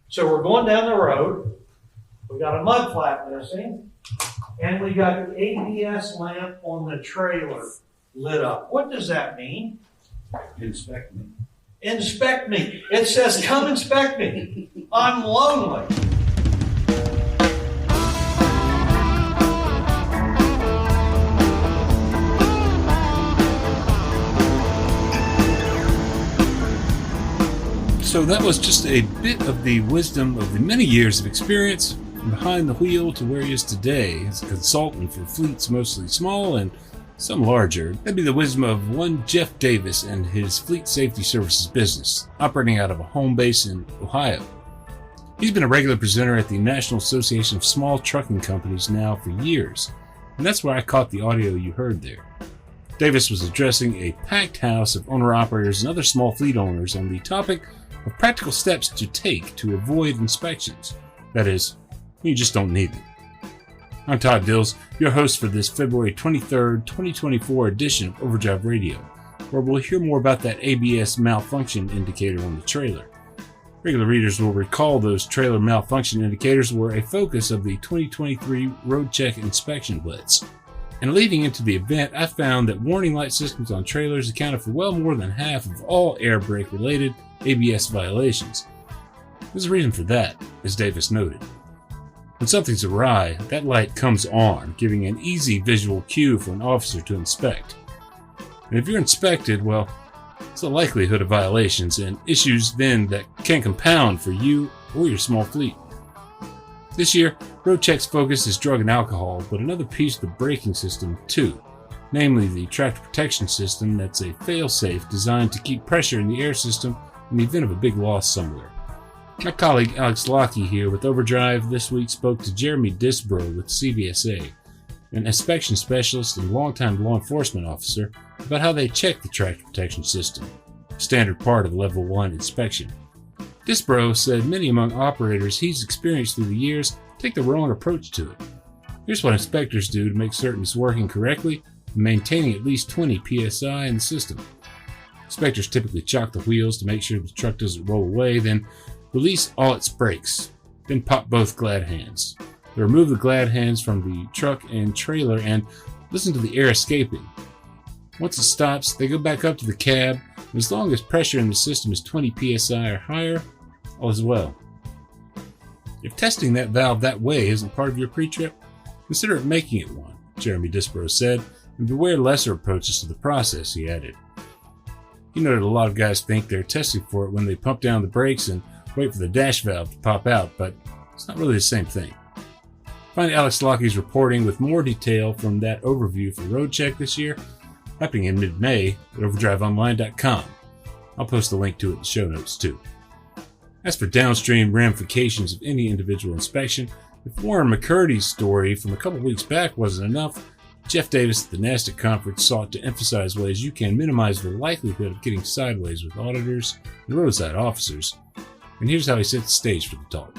So we're going down the road. We got a mud flap missing, and we got the ABS lamp on the trailer lit up. What does that mean? Inspect me. Inspect me. It says, come inspect me. I'm lonely. So that was just a bit of the wisdom of the many years of experience from behind the wheel to where he is today as a consultant for fleets mostly small and some larger. That'd be the wisdom of one Jeff Davis and his fleet safety services business, operating out of a home base in Ohio. He's been a regular presenter at the National Association of Small Trucking Companies now for years, and that's where I caught the audio you heard there. Davis was addressing a packed house of owner-operators and other small fleet owners on the topic of practical steps to take to avoid inspections. That is, you just don't need them. I'm Todd Dills, your host for this February 23rd, 2024 edition of Overdrive Radio, where we'll hear more about that ABS malfunction indicator on the trailer. Regular readers will recall those trailer malfunction indicators were a focus of the 2023 Roadcheck inspection blitz. And leading into the event, I found that warning light systems on trailers accounted for well more than half of all air brake related ABS violations. There's a reason for that, as Davis noted. When something's awry, that light comes on, giving an easy visual cue for an officer to inspect. And if you're inspected, well, it's a likelihood of violations and issues then that can compound for you or your small fleet. This year, Roadcheck's focus is drug and alcohol, but another piece of the braking system too, namely the tractor protection system that's a fail-safe designed to keep pressure in the air system in the event of a big loss somewhere. My colleague Alex Lockie here with Overdrive this week spoke to Jeremy Disbrow with CVSA, an inspection specialist and longtime law enforcement officer, about how they check the tractor protection system, a standard part of Level 1 inspection. Disbrow said many among operators he's experienced through the years take the wrong approach to it. Here's what inspectors do to make certain it's working correctly and maintaining at least 20 psi in the system. Inspectors typically chock the wheels to make sure the truck doesn't roll away, then release all its brakes, then pop both glad hands. They remove the glad hands from the truck and trailer and listen to the air escaping. Once it stops, they go back up to the cab, and as long as pressure in the system is 20 psi or higher, all is well. If testing that valve that way isn't part of your pre-trip, consider it making it one, Jeremy Disbrow said, and beware lesser approaches to the process, he added. He noted a lot of guys think they're testing for it when they pump down the brakes and wait for the dash valve to pop out, but it's not really the same thing. Find Alex Lockie's reporting with more detail from that overview for Roadcheck this year, happening in mid-May at overdriveonline.com. I'll post a link to it in the show notes too. As for downstream ramifications of any individual inspection, if Warren McCurdy's story from a couple weeks back wasn't enough, Jeff Davis at the NASTC conference sought to emphasize ways you can minimize the likelihood of getting sideways with auditors and roadside officers. And here's how he set the stage for the talk.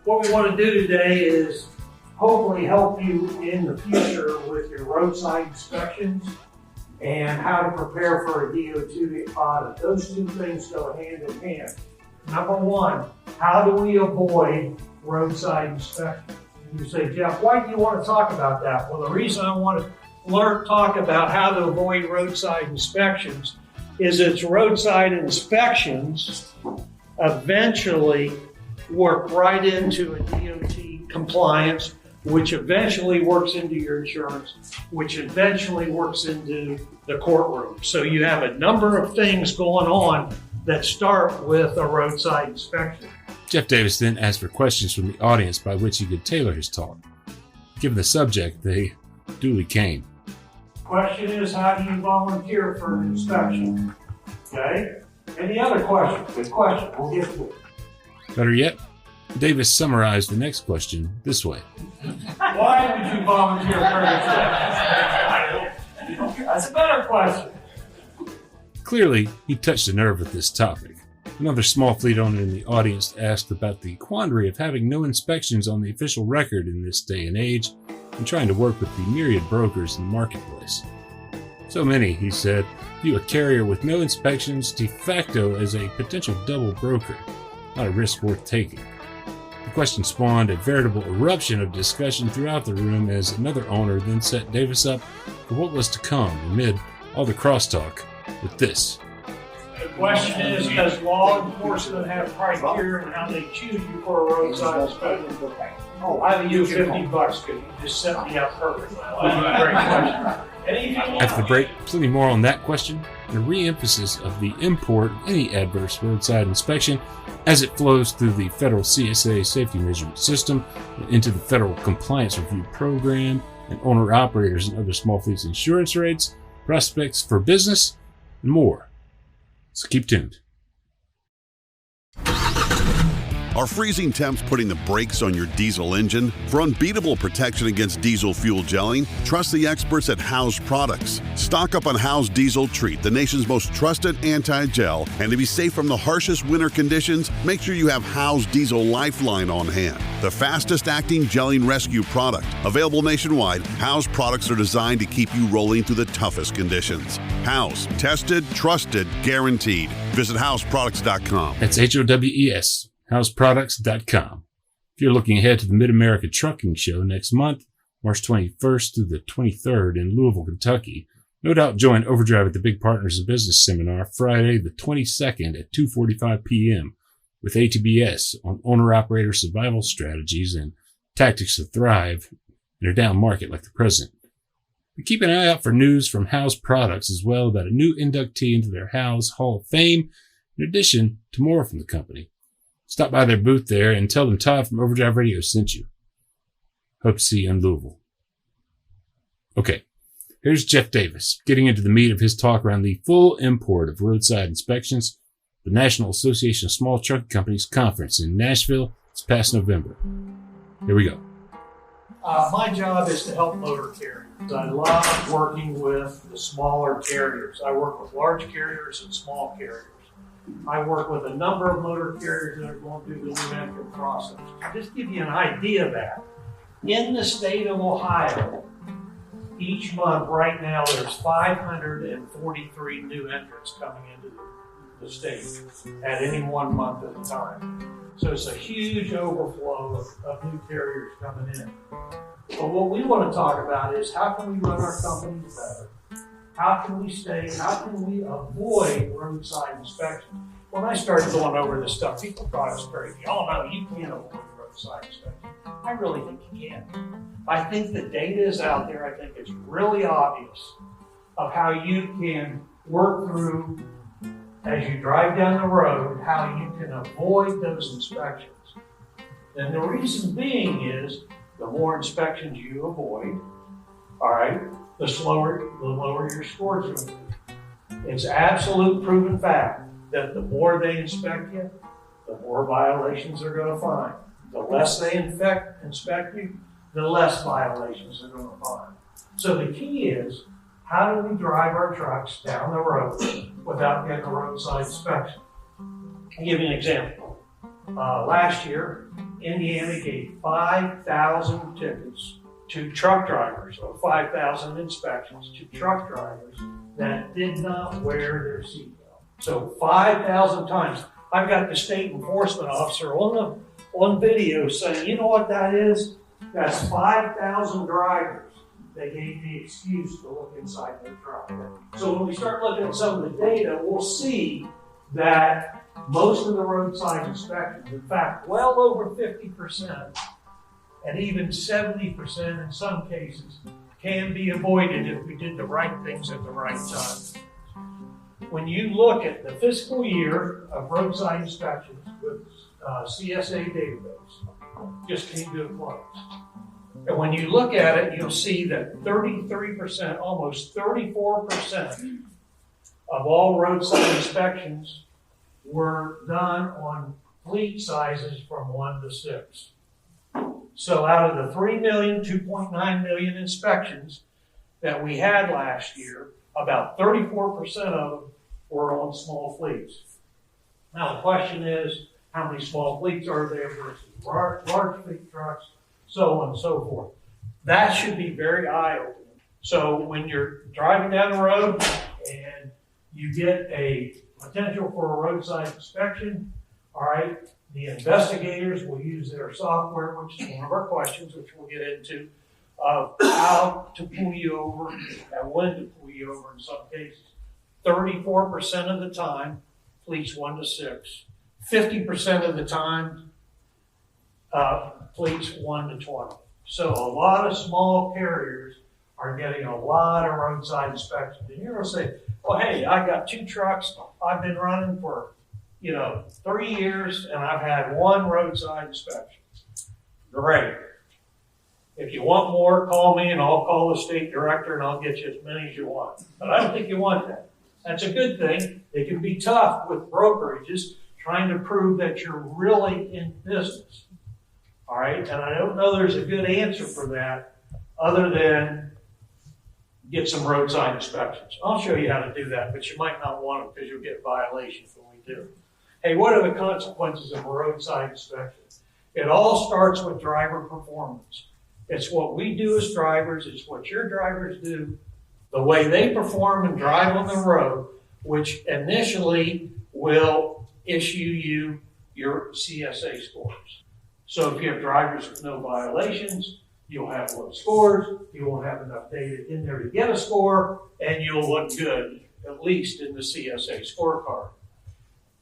What we want to do today is hopefully help you in the future with your roadside inspections and how to prepare for a DO2 audit. Those two things go hand in hand. Number one, how do we avoid roadside inspections? You say, Jeff, why do you want to talk about that? Well, the reason I want to talk about how to avoid roadside inspections is it's roadside inspections eventually work right into a DOT compliance, which eventually works into your insurance, which eventually works into the courtroom. So you have a number of things going on that start with a roadside inspection. Jeff Davis then asked for questions from the audience by which he could tailor his talk. Given the subject, they duly came. Question is, how do you volunteer for an inspection? Okay? Any other questions? Good question. We'll get to it. Better yet, Davis summarized the next question this way. Why would you volunteer for an inspection? That's a better question. Clearly, he touched a nerve with this topic. Another small fleet owner in the audience asked about the quandary of having no inspections on the official record in this day and age and trying to work with the myriad brokers in the marketplace. So many, he said, view a carrier with no inspections de facto as a potential double broker. not a risk worth taking. The question spawned a veritable eruption of discussion throughout the room as another owner then set Davis up for what was to come amid all the crosstalk with this. The question is, does law enforcement have criteria in how they choose you for a roadside inspection? Oh, I owe you $50 because you just set me up perfectly. Great question. After the break, plenty more on that question and a re-emphasis of the import of any adverse roadside inspection as it flows through the federal CSA safety measurement system and into the federal compliance review program and owner-operators and other small fleets insurance rates, prospects for business, and more. So keep tuned. Are freezing temps putting the brakes on your diesel engine? For unbeatable protection against diesel fuel gelling, trust the experts at House Products. Stock up on House Diesel Treat, the nation's most trusted anti-gel. And to be safe from the harshest winter conditions, make sure you have House Diesel Lifeline on hand, the fastest-acting gelling rescue product. Available nationwide, House products are designed to keep you rolling through the toughest conditions. House, tested, trusted, guaranteed. Visit houseproducts.com. That's HOWES. houseproducts.com. If you're looking ahead to the Mid-America Trucking Show next month, March 21st through the 23rd in Louisville, Kentucky, no doubt join Overdrive at the Big Partners in Business Seminar Friday the 22nd at 2:45 p.m. with ATBS on owner-operator survival strategies and tactics to thrive in a down market like the present. But keep an eye out for news from House Products as well about a new inductee into their House Hall of Fame, in addition to more from the company. Stop by their booth there and tell them Todd from Overdrive Radio sent you. Hope to see you in Louisville. Okay, here's Jeff Davis getting into the meat of his talk around the full import of roadside inspections, the National Association of Small Trucking Companies Conference in Nashville this past November. Here we go. My job is to help motor carriers. I love working with the smaller carriers. I work with large carriers and small carriers. I work with a number of motor carriers that are going through the new entrant process. To just give you an idea of that, in the state of Ohio, each month right now there's 543 new entrants coming into the state at any one month at a time. So it's a huge overflow of new carriers coming in. But what we want to talk about is how can we run our companies better? How can we avoid roadside inspections? When I started going over this stuff, people thought I was crazy. Oh no, you can't avoid roadside inspections. I really think you can. I think the data is out there. I think it's really obvious of how you can work through, as you drive down the road, how you can avoid those inspections. And the reason being is the more inspections you avoid, all right, the lower your scores are going to be. It's absolute proven fact that the more they inspect you, the more violations they're going to find. The less they inspect you, the less violations they're going to find. So the key is, how do we drive our trucks down the road without getting a roadside inspection? I'll give you an example. Last year, Indiana gave 5,000 tickets to truck drivers, or 5,000 inspections to truck drivers that did not wear their seatbelt. So 5,000 times. I've got the state enforcement officer on video saying, you know what that is? That's 5,000 drivers that gave the excuse to look inside their truck. So when we start looking at some of the data, we'll see that most of the roadside inspections, in fact, well over 50%, and even 70% in some cases, can be avoided if we did the right things at the right time. When you look at the fiscal year of roadside inspections with CSA database, just came to a close. And when you look at it, you'll see that 33%, almost 34% of all roadside inspections were done on fleet sizes from 1 to 6. So out of the 3 million, 2.9 million inspections that we had last year, about 34% of them were on small fleets. Now the question is, how many small fleets are there versus large fleet trucks, so on and so forth. That should be very eye-opening. So when you're driving down the road and you get a potential for a roadside inspection, all right, The investigators will use their software, which is one of our questions, which we'll get into, of how to pull you over and when to pull you over in some cases. 34% of the time, fleets 1 to 6. 50% of the time, fleets 1 to 20. So a lot of small carriers are getting a lot of roadside inspections. And you're going to say, well, hey, I got 2 trucks. I've been running for, 3 years, and I've had 1 roadside inspection. Great. If you want more, call me, and I'll call the state director, and I'll get you as many as you want. But I don't think you want that. That's a good thing. It can be tough with brokerages trying to prove that you're really in business. All right? And I don't know there's a good answer for that other than get some roadside inspections. I'll show you how to do that, but you might not want them because you'll get violations when we do. Hey, what are the consequences of a roadside inspection? It all starts with driver performance. It's what we do as drivers. It's what your drivers do, the way they perform and drive on the road, which initially will issue you your CSA scores. So if you have drivers with no violations, you'll have low scores, you won't have enough data in there to get a score, and you'll look good, at least in the CSA scorecard.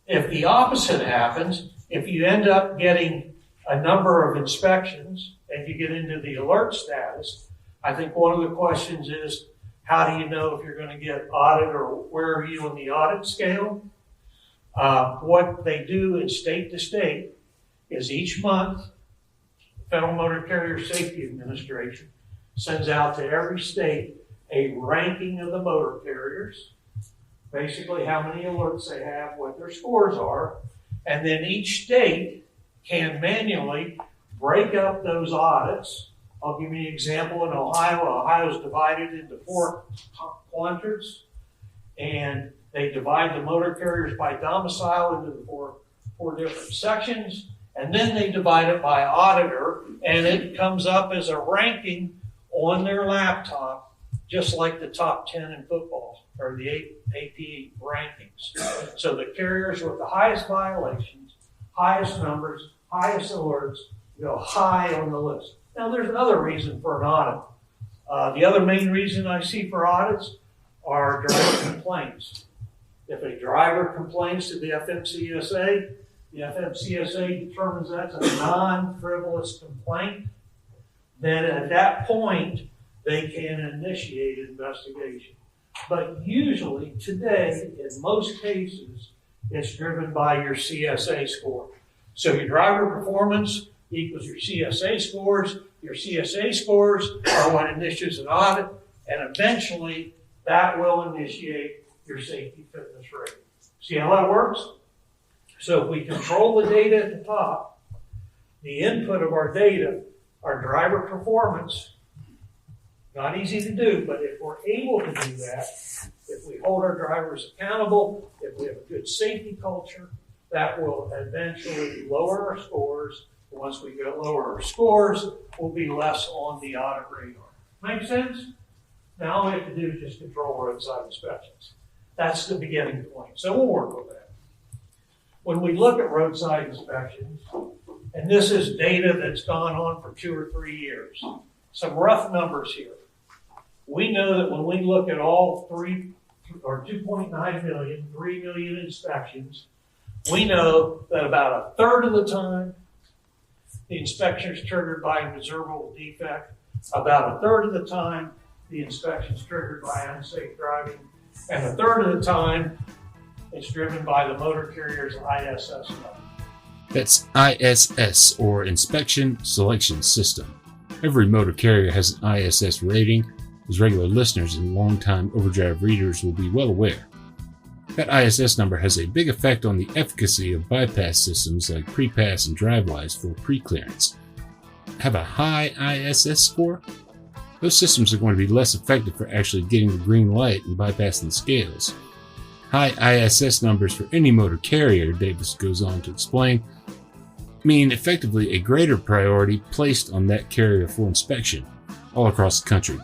If the opposite happens, if you end up getting a number of inspections and you get into the alert status, I think one of the questions is, how do you know if you're going to get audit or where are you on the audit scale? What they do in state to state is each month, the Federal Motor Carrier Safety Administration sends out to every state a ranking of the motor carriers, basically how many alerts they have, what their scores are, and then each state can manually break up those audits. I'll give you an example. In Ohio, Ohio's divided into 4 quadrants, and they divide the motor carriers by domicile into the four different sections, and then they divide it by auditor, and it comes up as a ranking on their laptop, just like the top 10 in football, or the AP rankings. So the carriers with the highest violations, highest numbers, highest alerts, go high on the list. Now, there's another reason for an audit. The other main reason I see for audits are driver complaints. If a driver complains to the FMCSA, the FMCSA determines that's a non-frivolous complaint, then at that point, they can initiate investigation. But usually, today, in most cases, it's driven by your CSA score. So your driver performance equals your CSA scores. Your CSA scores are what initiates an audit, and eventually that will initiate your safety fitness rating. See how that works? So if we control the data at the top, the input of our data, our driver performance, not easy to do, but if we're able to do that, if we hold our drivers accountable, if we have a good safety culture, that will eventually lower our scores. Once we get lower our scores, we'll be less on the audit radar. Make sense? Now all we have to do is just control roadside inspections. That's the beginning point. So we'll work with that. When we look at roadside inspections, and this is data that's gone on for 2 or 3 years, some rough numbers here. We know that when we look at all 2.9 million, 3 million inspections, we know that about a third of the time, the inspection is triggered by an observable defect. About a third of the time, the inspection is triggered by unsafe driving. And a third of the time, it's driven by the motor carrier's ISS number. That's ISS, or Inspection Selection System. Every motor carrier has an ISS rating, as regular listeners and longtime Overdrive readers will be well aware. That ISS number has a big effect on the efficacy of bypass systems like pre-pass and drive-wise for pre-clearance. Have a high ISS score? Those systems are going to be less effective for actually getting the green light and bypassing the scales. High ISS numbers for any motor carrier, Davis goes on to explain, mean effectively a greater priority placed on that carrier for inspection all across the country.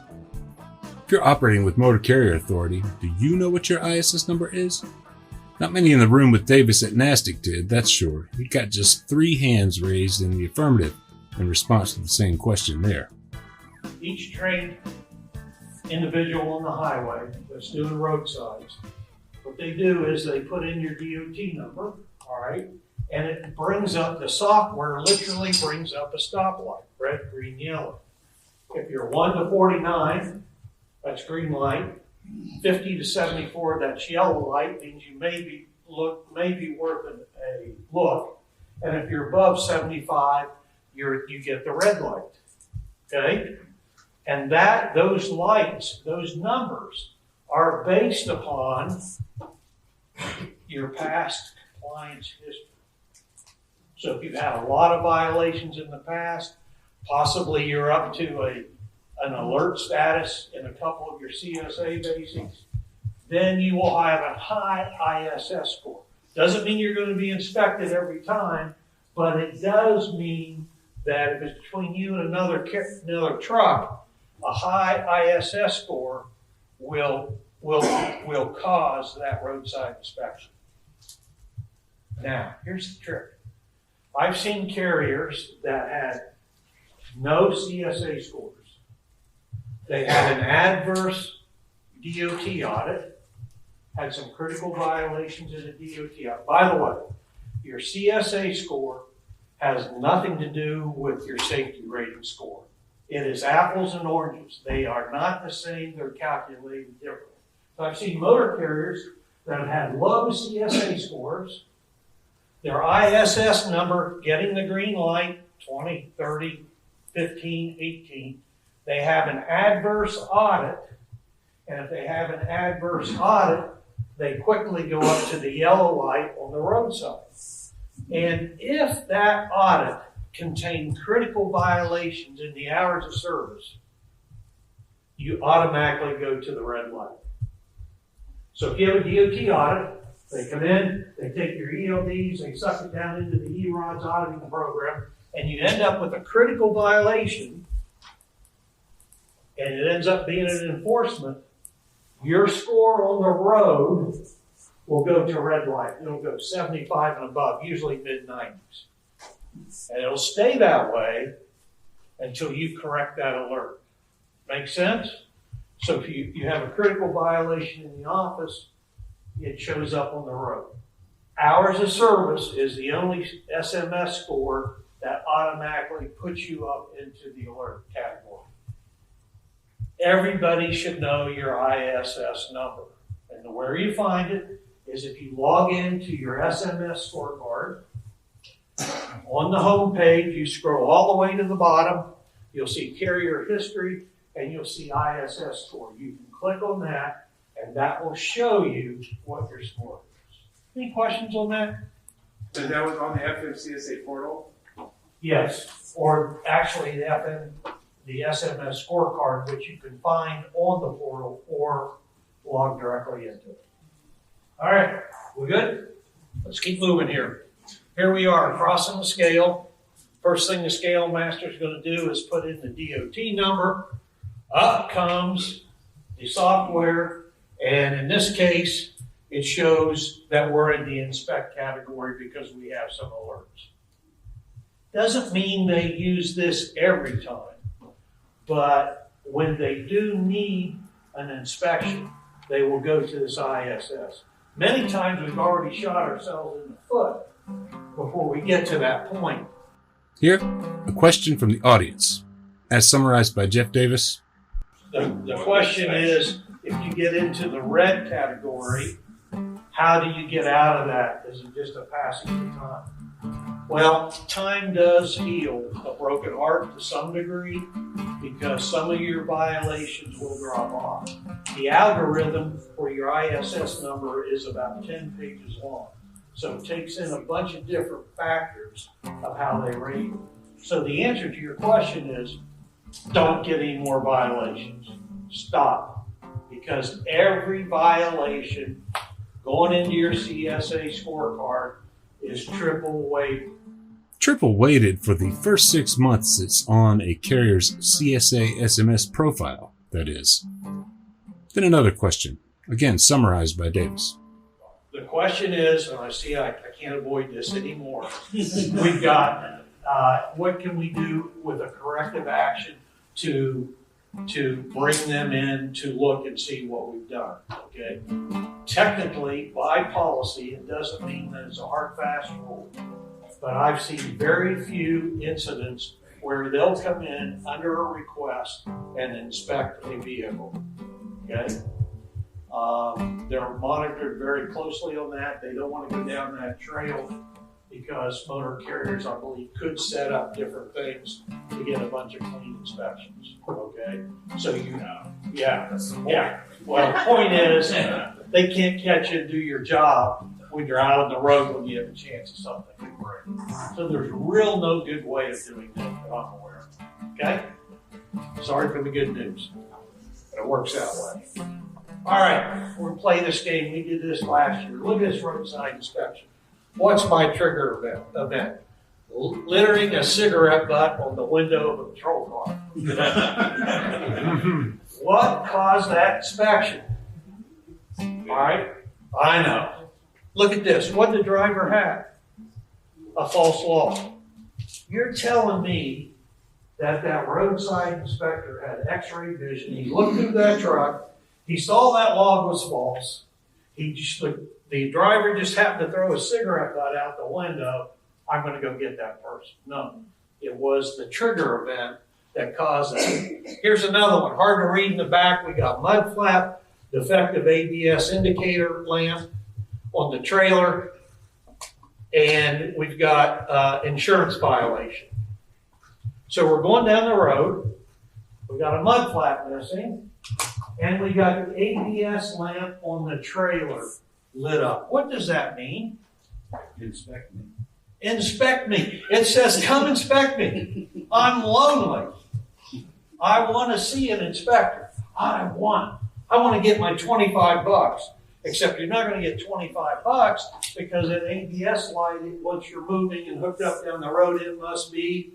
If you're operating with Motor Carrier Authority, do you know what your ISS number is? Not many in the room with Davis at NASTC did, that's sure. He got just 3 hands raised in the affirmative in response to the same question there. Each trained individual on the highway that's doing roadsides, what they do is they put in your DOT number, all right, and it brings up, the software literally brings up a stoplight, red, green, yellow. If you're 1 to 49, that's green light. 50 to 74, that's yellow light, means you may be worth a look. And if you're above 75, you get the red light. Okay? And those lights, those numbers, are based upon your past compliance history. So if you've had a lot of violations in the past, possibly you're up to an alert status in a couple of your CSA basics, then you will have a high ISS score. Doesn't mean you're going to be inspected every time, but it does mean that if it's between you and another truck, a high ISS score will cause that roadside inspection. Now, here's the trick. I've seen carriers that had no CSA scores. They had an adverse DOT audit, had some critical violations in a DOT audit. By the way, your CSA score has nothing to do with your safety rating score. It is apples and oranges. They are not the same. They're calculated differently. So I've seen motor carriers that have had low CSA scores, their ISS number getting the green light, 20, 30, 15, 18. They have an adverse audit, and if they have an adverse audit, they quickly go up to the yellow light on the roadside. And if that audit contained critical violations in the hours of service, you automatically go to the red light. So if you have a DOT audit, they come in, they take your ELDs, they suck it down into the E-RODS auditing program, and you end up with a critical violation, and it ends up being an enforcement, your score on the road will go to red light. It'll go 75 and above, usually mid-90s. And it'll stay that way until you correct that alert. Make sense? So if you have a critical violation in the office, it shows up on the road. Hours of service is the only SMS score that automatically puts you up into the alert category. Everybody should know your ISS number. And where you find it is if you log into your SMS scorecard. On the home page, you scroll all the way to the bottom. You'll see carrier history, and you'll see ISS score. You can click on that, and that will show you what your score is. Any questions on that? So that was on the FMCSA portal? Yes, or actually the SMS scorecard, which you can find on the portal or log directly into it. All right, we good? Let's keep moving here. Here we are, crossing the scale. First thing the scale master is going to do is put in the DOT number. Up comes the software, and in this case, it shows that we're in the inspect category because we have some alerts. Doesn't mean they use this every time, but when they do need an inspection, they will go to this ISS. Many times we've already shot ourselves in the foot before we get to that point. Here, a question from the audience, as summarized by Jeff Davis. The question is, if you get into the red category, how do you get out of that? Is it just a passage of time? Well, time does heal a broken heart to some degree because some of your violations will drop off. The algorithm for your ISS number is about 10 pages long. So it takes in a bunch of different factors of how they rate it. So the answer to your question is, don't get any more violations. Stop. Because every violation going into your CSA scorecard is triple weighted. Triple weighted for the first 6 months it's on a carrier's CSA SMS profile, that is. Then another question, again summarized by Davis. The question is, and I see I can't avoid this anymore, we've got, what can we do with a corrective action to bring them in to look and see what we've done, okay? Technically, by policy, it doesn't mean that it's a hard, fast rule, but I've seen very few incidents where they'll come in under a request and inspect a vehicle, okay? They're monitored very closely on that. They don't want to go down that trail because motor carriers, I believe, could set up different things to get a bunch of clean inspections, okay? So you know, yeah. Well, the point is, they can't catch you and do your job when you're out on the road when you have a chance of something to break. So there's real no good way of doing that that I'm aware of, okay? Sorry for the good news, but it works that way. All right, we're going to play this game. We did this last year. Look at this roadside inspection. What's my trigger event? Littering a cigarette butt on the window of a patrol car. What caused that inspection? All right, I know. Look at this. What did the driver have? A false log. You're telling me that roadside inspector had x-ray vision. He looked through that truck. He saw that log was false. The driver just happened to throw a cigarette butt out the window. I'm going to go get that person. No, it was the trigger event that caused that. Here's another one. Hard to read in the back. We got mudflap, defective ABS indicator lamp on the trailer, and we've got insurance violation. So we're going down the road. We got a mudflap missing. And we got the ABS lamp on the trailer lit up. What does that mean? Inspect me. Inspect me. It says, come inspect me. I'm lonely. I want to see an inspector. I want to get my $25. Except you're not going to get $25 because an ABS light, once you're moving and hooked up down the road, it must be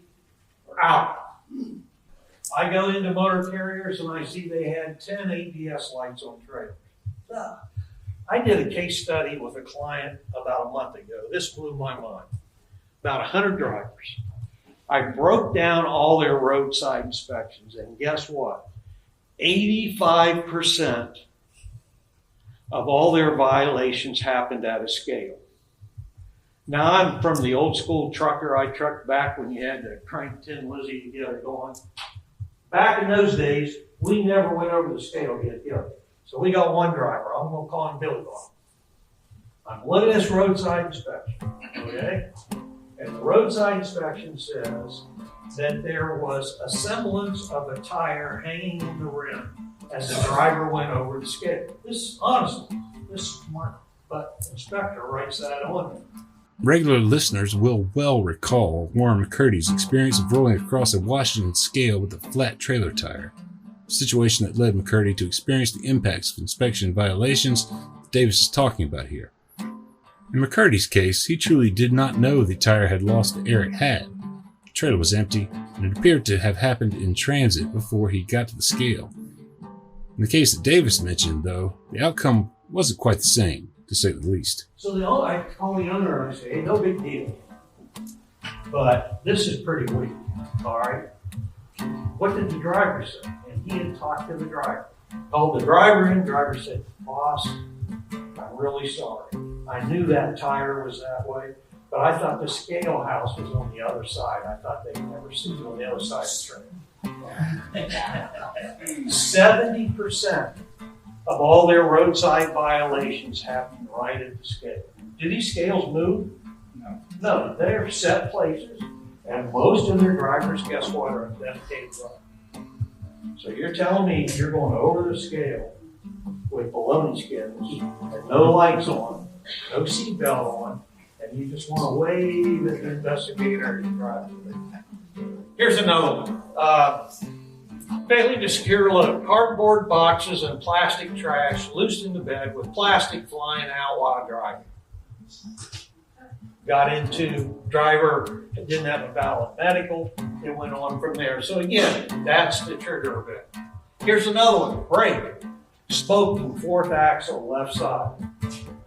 out. I go into motor carriers and I see they had 10 ABS lights on trailers. I did a case study with a client about a month ago. This blew my mind. About 100 drivers. I broke down all their roadside inspections, and guess what? 85% of all their violations happened at a scale. Now, I'm from the old school trucker. I trucked back when you had to crank Tin Lizzie to get it going. Back in those days, we never went over the scale to get it going. So we got one driver. I'm going to call him Billy Bob. I'm looking at this roadside inspection, okay? And the roadside inspection says that there was a semblance of a tire hanging in the rim as the driver went over the scale. This, honestly, this smart but inspector writes that on there. Regular listeners will well recall Warren McCurdy's experience of rolling across a Washington scale with a flat trailer tire, a situation that led McCurdy to experience the impacts of inspection violations Davis is talking about here. In McCurdy's case, he truly did not know the tire had lost the air it had. The trailer was empty, and it appeared to have happened in transit before he got to the scale. In the case that Davis mentioned, though, the outcome wasn't quite the same, to say the least. So I call the owner and I say, hey, no big deal. But this is pretty weak, all right? What did the driver say? And he had talked to the driver. Called the driver in, driver said, boss, I'm really sorry. I knew that tire was that way, but I thought the scale house was on the other side. I thought they'd never see it on the other side of the train. 70% of all their roadside violations happen right at the scale. Do these scales move? No, they're set places, and most of their drivers, guess what, are dedicated drivers. So you're telling me you're going over the scale with baloney skins and no lights on, no seatbelt on, and you just want to wave at the investigator you're driving with. Here's another one. Failing to secure load. Cardboard boxes and plastic trash loosed in the bed with plastic flying out while driving. Got into driver, didn't have a valid medical. It went on from there. So again, that's the trigger event. Here's another one. Brake. Smoking fourth axle left side.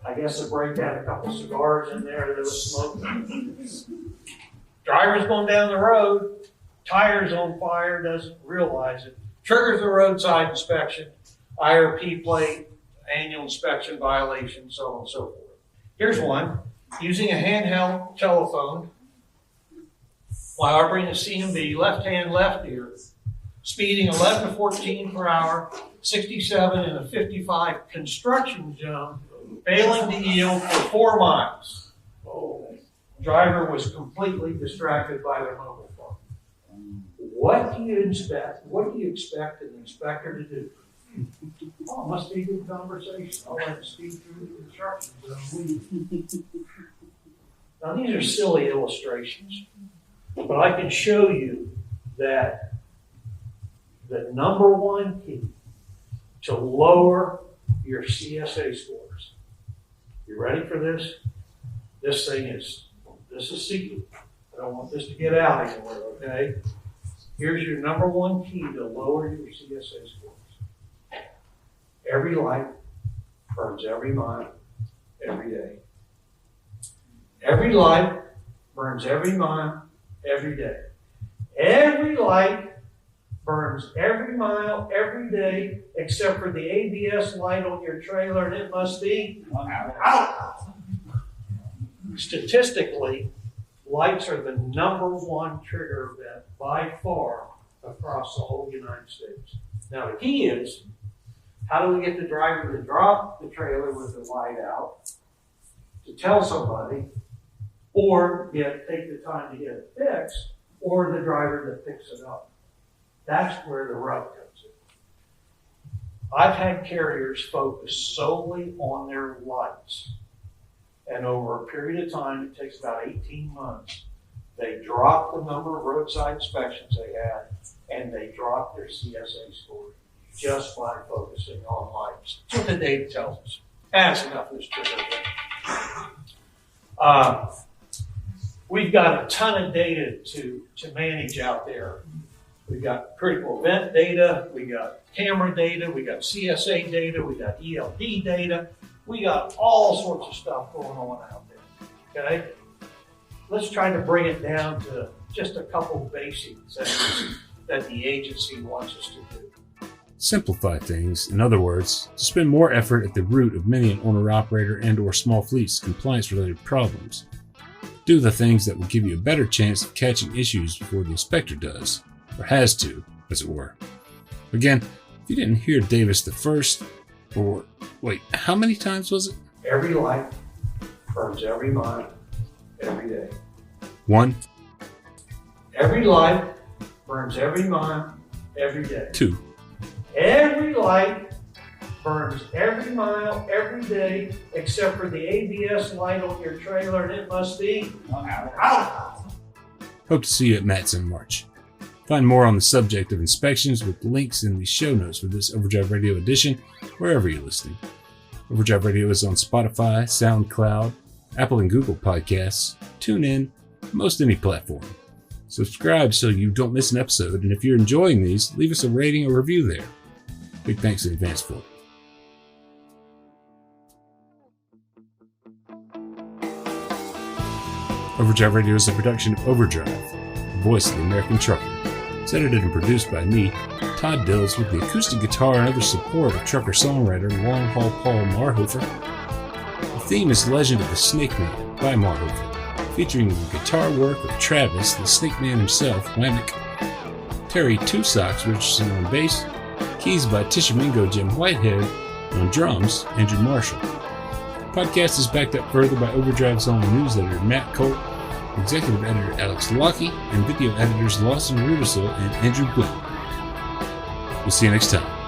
I I guess the brake had a couple cigars in there that was smoking. Driver's going down the road, tires on fire, doesn't realize it. Triggers a roadside inspection, IRP plate, annual inspection violation, so on and so forth. Here's one, using a handheld telephone while operating a CMB, left hand, left ear, speeding 11 to 14 per hour, 67 in a 55 construction zone, failing to yield for 4 miles. Driver was completely distracted by their mobile phone. What do you expect? What do you expect an inspector to do? Oh, it must be a good conversation. I'll let it speed through the construction zone. Now, these are silly illustrations, but I can show you that the number one key to lower your CSA scores. You ready for this? This is secret. I don't want this to get out anywhere, okay? Here's your number one key to lower your CSA scores. Every light burns every mile, every day. Every light burns every mile, every day. Every light burns every mile, every day, except for the ABS light on your trailer, and it must be out. Statistically, lights are the number one trigger event by far across the whole United States. Now, the key is, how do we get the driver to drop the trailer with the light out, to tell somebody, or take the time to get it fixed, or the driver that picks it up? That's where the rub comes in. I've had carriers focus solely on their lights, and over a period of time, it takes about 18 months, they drop the number of roadside inspections they had, and they drop their CSA score just by focusing on lights. That's what the data tells us. That's enough of this trigger event. We've got a ton of data to manage out there. We've got critical event data, we got camera data, we got CSA data, we got ELD data. We got all sorts of stuff going on out there, okay? Let's try to bring it down to just a couple basics that the agency wants us to do. Simplify things, in other words, to spend more effort at the root of many an owner-operator and or small fleet's compliance-related problems. Do the things that will give you a better chance of catching issues before the inspector does, or has to, as it were. Again, if you didn't hear Davis the first, or wait, how many times was it? Every light burns every mile, every day. 1. Every light burns every mile, every day. 2. Every light burns every mile, every day, except for the ABS light on your trailer, and it must be out. Hope to see you at Matt's in March. Find more on the subject of inspections with links in the show notes for this Overdrive Radio edition, wherever you're listening. Overdrive Radio is on Spotify, SoundCloud, Apple and Google Podcasts, TuneIn, most any platform. Subscribe so you don't miss an episode, and if you're enjoying these, leave us a rating or review there. Big thanks in advance for it. Overdrive Radio is a production of Overdrive, the voice of the American trucker. It's edited and produced by me, Todd Dills, with the acoustic guitar and other support of trucker-songwriter Long Haul Paul Marhofer. The theme is Legend of the Snake Man by Marhofer, featuring the guitar work of Travis, the Snake Man himself, Whammick, Terry Two Socks Richardson on bass, keys by Tishomingo Jim Whitehead, and on drums, Andrew Marshall. The podcast is backed up further by Overdrive's own news editor Matt Colt, executive editor Alex Lockie, and video editors Lawson Rudisill and Andrew Gwynn. We'll see you next time.